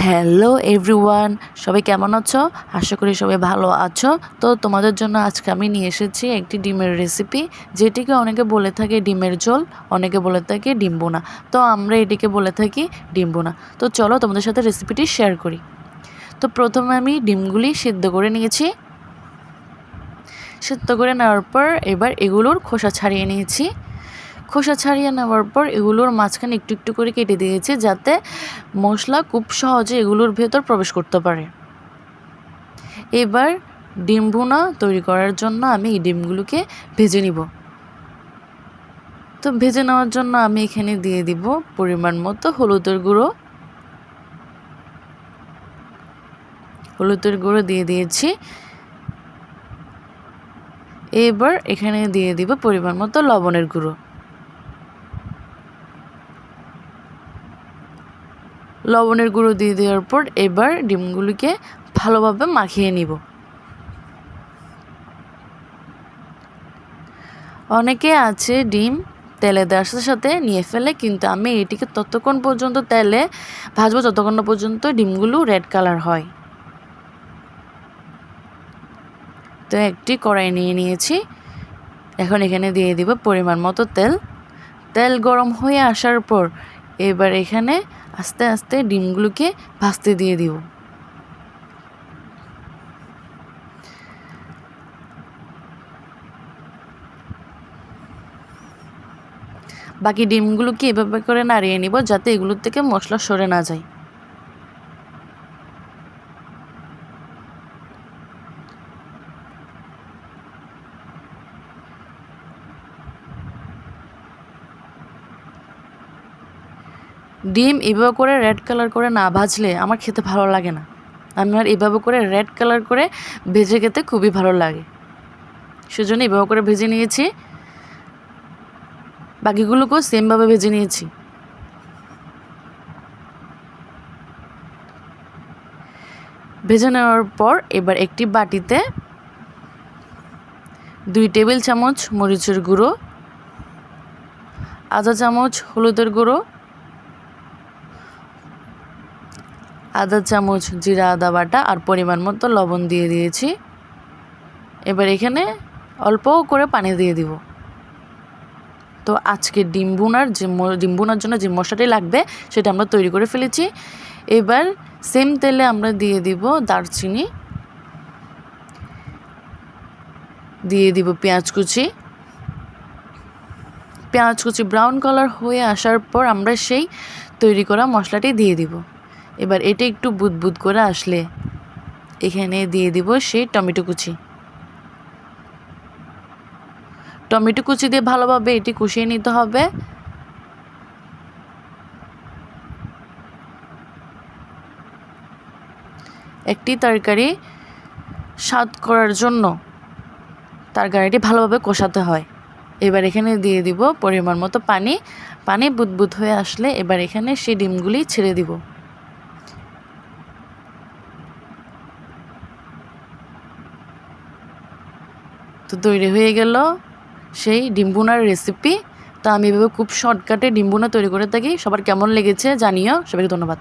Hello everyone, সবাই কেমন আছো? আশা করি সবাই ভালো আছো। তো তোমাদের জন্য আজকে আমি নিয়ে এসেছি একটি ডিমের রেসিপি, যেটিকে অনেকে বলে থাকে ডিমের ঝোল, অনেকে বলে থাকে ডিম বোনা। তো আমরা এটিকে বলে থাকি ডিম বোনা। তো চলো তোমাদের সাথে রেসিপিটি শেয়ার করি। তো প্রথমে আমি ডিমগুলি সিদ্ধ করে নিয়েছি। সিদ্ধ করে নেওয়ার পর এবার এগুলোর খোসা ছাড়িয়ে নিয়েছি। খোসা ছাড়িয়ে নেওয়ার পর এগুলোর মাঝখানে একটু একটু করে কেটে দিয়েছি, যাতে মশলা খুব সহজে এগুলোর ভেতর প্রবেশ করতে পারে। এবার ডিম ভুনা তৈরি করার জন্য আমি এই ডিমগুলোকে ভেজে নিব। তো ভেজে নেওয়ার জন্য আমি এখানে দিয়ে দিব পরিমাণ মতো হলুদের গুঁড়ো দিয়ে দিয়েছি। এবার এখানে দিয়ে দিব পরিমাণ মতো লবণের গুঁড়ো। লবণের গুঁড়ো দিয়ে দেওয়ার পর এবার ডিমগুলিকে ভালোভাবে মাখিয়ে নিব। অনেকে আছে ডিম তেলে দেওয়ার সাথে সাথে নিয়ে ফেলে, কিন্তু আমি এটিকে ততক্ষণ পর্যন্ত তেলে ভাজবো যতক্ষণ না পর্যন্ত ডিমগুলো রেড কালার হয়। তো একটি কড়াই নিয়ে নিয়েছি। এখন এখানে দিয়ে দিব পরিমাণ মতো তেল গরম হয়ে আসার পর এবার এখানে আস্তে আস্তে ডিমগুলোকে ভাজতে দিয়ে দিব। বাকি ডিমগুলোকে এভাবে করে নাড়িয়ে নিব, যাতে এগুলোর থেকে মশলা সরে না যায়। ডিম এভাবে করে রেড কালার করে না ভাজলে আমার খেতে ভালো লাগে না। আমার এভাবে করে রেড কালার করে ভেজে খেতে খুবই ভালো লাগে, সেজন্য এভাবে করে ভেজে নিয়েছি। বাকিগুলোকেও সেমভাবে ভেজে নিয়েছি। ভেজে নেওয়ার পর এবার একটি বাটিতে 2 টেবিল চামচ মরিচের গুঁড়ো, আধা চামচ হলুদের গুঁড়ো, আধা চামচ জিরা আদা বাটা আর পরিমাণ মতো লবণ দিয়ে দিয়েছি। এবার এখানে অল্প করে পানি দিয়ে দিব। তো আজকে ডিম ভুনার জন্য যে মশলাটি লাগবে সেটা আমরা তৈরি করে ফেলেছি। এবার সেম তেলে আমরা দিয়ে দিব দারচিনি, দিয়ে দিব পেঁয়াজ কুচি ব্রাউন কালার হয়ে আসার পর আমরা সেই তৈরি করা মশলাটি দিয়ে দিব। এবার এটা একটু বুদবুদ করে আসলে এখানে দিয়ে দিব সেই টমেটো কুচি দিয়ে ভালোভাবে এটি কষিয়ে নিতে হবে। একটি তরকারি স্বাদ করার জন্য তরকারিটি ভালোভাবে কষাতে হয়। এবার এখানে দিয়ে দিব পরিমাণ মতো পানি বুদবুদ হয়ে আসলে এবার এখানে সেই ডিমগুলি ছেড়ে দিব। তো তৈরি হয়ে গেল সেই ডিম ভুনার রেসিপি। তো আমি এভাবে খুব শর্টকাটে ডিম ভুনা তৈরি করে থাকি। সবার কেমন লেগেছে জানিও। সবাইকে ধন্যবাদ।